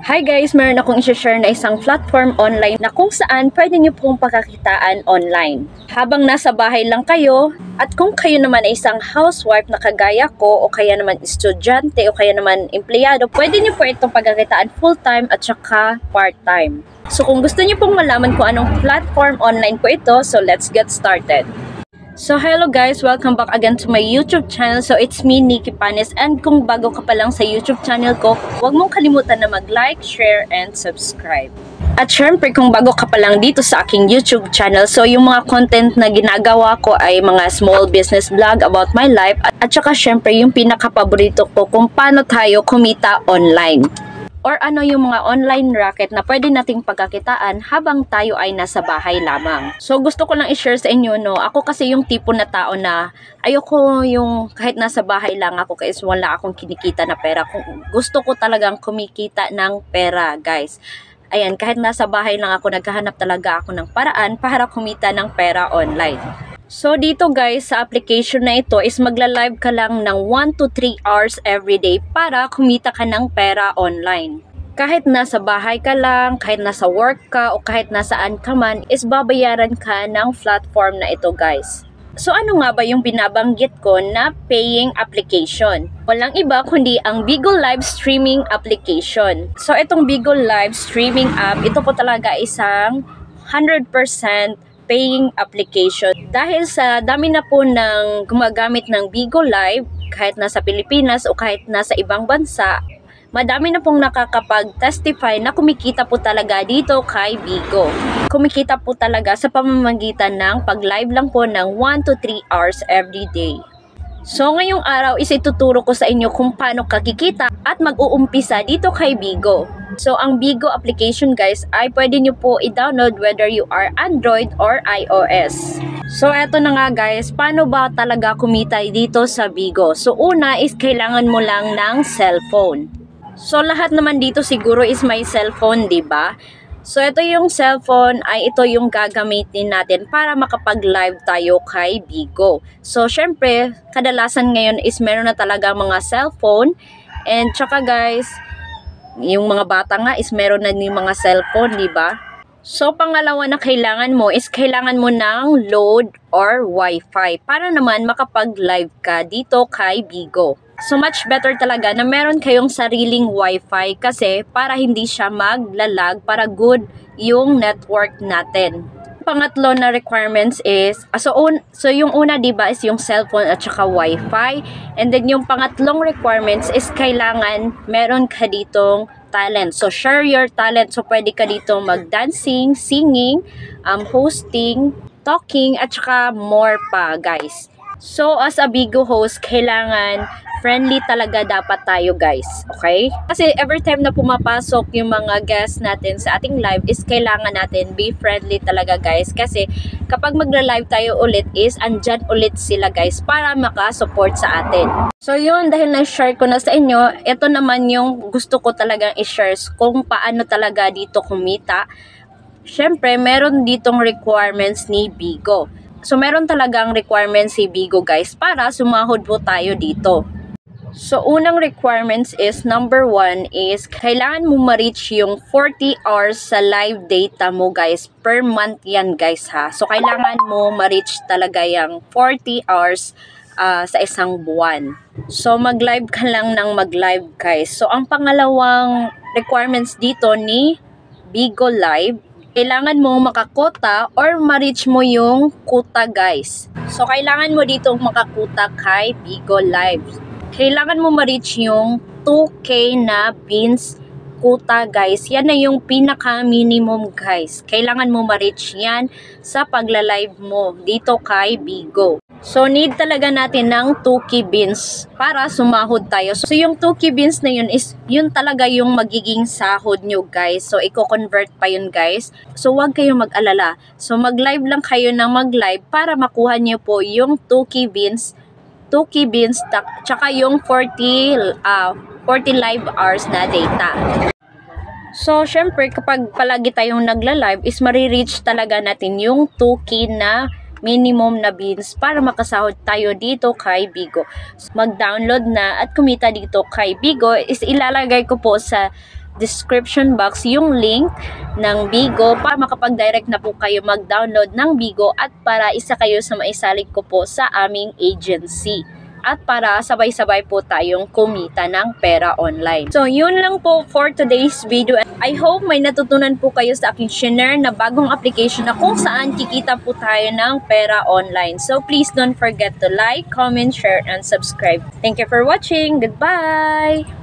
Hi guys! Meron akong i-share na isang platform online na kung saan pwede niyo pong pagkakitaan online. Habang nasa bahay lang kayo, at kung kayo naman ay isang housewife na kagaya ko, o kaya naman estudyante, o kaya naman empleyado, pwede niyo po itong pagkakitaan full-time at saka part-time. So kung gusto niyo pong malaman kung anong platform online po ito, so let's get started. So hello guys, welcome back again to my YouTube channel. So it's me, Nikki Panes, and kung bago ka pa lang sa YouTube channel ko, huwag mong kalimutan na mag-like, share, and subscribe. At syempre, kung bago ka pa lang dito sa aking YouTube channel, so yung mga content na ginagawa ko ay mga small business vlog about my life, at saka syempre yung pinaka-paborito ko kung paano tayo kumita online. Or ano yung mga online racket na pwede nating pagkakitaan habang tayo ay nasa bahay lamang. So gusto ko lang i-share sa inyo, no, ako kasi yung tipo na tao na ayoko yung kahit nasa bahay lang ako kasi wala akong kinikita na pera. Kung gusto ko talagang kumikita ng pera, guys. Ayan, kahit nasa bahay lang ako, naghahanap talaga ako ng paraan para kumita ng pera online. So dito guys, sa application na ito is magla-live ka lang ng 1 to 3 hours every day para kumita ka ng pera online. Kahit nasa bahay ka lang, kahit nasa work ka, o kahit nasaan ka man, is babayaran ka ng platform na ito guys. So ano nga ba yung binabanggit ko na paying application? Walang iba kundi ang Bigo Live Streaming application. So itong Bigo Live Streaming app, ito po talaga isang 100% paying application. Dahil sa dami na po ng gumagamit ng Bigo Live, kahit nasa Pilipinas o kahit nasa ibang bansa, madami na pong nakakapag-testify na kumikita po talaga dito kay Bigo. Kumikita po talaga sa pamamagitan ng pag-live lang po ng 1 to 3 hours every day. So ngayong araw is ituturo ko sa inyo kung paano kakikita at mag-uumpisa dito kay Bigo. So ang Bigo application guys ay pwede nyo po i-download whether you are Android or iOS. So eto na nga guys, paano ba talaga kumita dito sa Bigo? So una is kailangan mo lang ng cellphone. So lahat naman dito siguro is may cellphone, 'di ba? So ito yung cellphone ay ito yung gagamitin natin para makapag-live tayo kay Bigo. So syempre, kadalasan ngayon is meron na talaga mga cellphone, and tsaka guys, yung mga bata nga is meron na din mga cellphone, di ba? So pangalawa na kailangan mo is kailangan mo ng load or wifi para naman makapag-live ka dito kay Bigo. So much better talaga na meron kayong sariling wifi kasi para hindi siya maglalag, para good yung network natin. Pangatlo na requirements is, so yung una diba is yung cellphone at saka wifi, and then yung pangatlong requirements is kailangan meron ka ditong talent. So share your talent, so pwede ka dito mag-dancing, singing, hosting, talking, at saka more pa guys. So as a Bigo host, kailangan friendly talaga dapat tayo guys, okay? Kasi every time na pumapasok yung mga guests natin sa ating live is kailangan natin be friendly talaga guys. Kasi kapag magla-live tayo ulit is andyan ulit sila guys para makasupport sa atin. So yun, dahil na-share ko na sa inyo, ito naman yung gusto ko talagang i-share kung paano talaga dito kumita. Syempre, meron ditong requirements ni Bigo. So meron talagang requirements si Bigo guys para sumahod po tayo dito. So, unang requirements is, number 1 is, kailangan mo ma-reach yung 40 hours sa live data mo guys. Per month yan guys ha. So, kailangan mo ma-reach talaga yung 40 hours sa isang buwan. So, mag-live ka lang ng mag-live guys. So, ang pangalawang requirements dito ni Bigo Live, kailangan mo makakota or ma-reach mo yung quota guys. So, kailangan mo dito makakuta kay Bigo Live. Kailangan mo ma-reach yung 2K na beans quota guys. Yan na yung pinaka-minimum guys. Kailangan mo ma-reach yan sa pagla-live mo dito kay Bigo. So need talaga natin ng 2K beans para sumahod tayo. So yung 2K beans na yun is yun talaga yung magiging sahod nyo guys. So i-convert pa yun guys. So wag kayong mag-alala. So mag-live lang kayo ng mag-live para makuha nyo po yung 2K beans tsaka yung 40 live hours na data. So, syempre, kapag palagi tayong nagla-live is marireach talaga natin yung 2K na minimum na beans para makasahod tayo dito kay Bigo. Mag-download na at kumita dito kay Bigo is ilalagay ko po sa description box yung link ng Bigo para makapag-direct na po kayo mag-download ng Bigo at para isa kayo sa maisalig ko po sa aming agency. At para sabay-sabay po tayong kumita ng pera online. So, yun lang po for today's video. I hope may natutunan po kayo sa aking share na bagong application na kung saan kikita po tayo ng pera online. So, please don't forget to like, comment, share, and subscribe. Thank you for watching. Goodbye!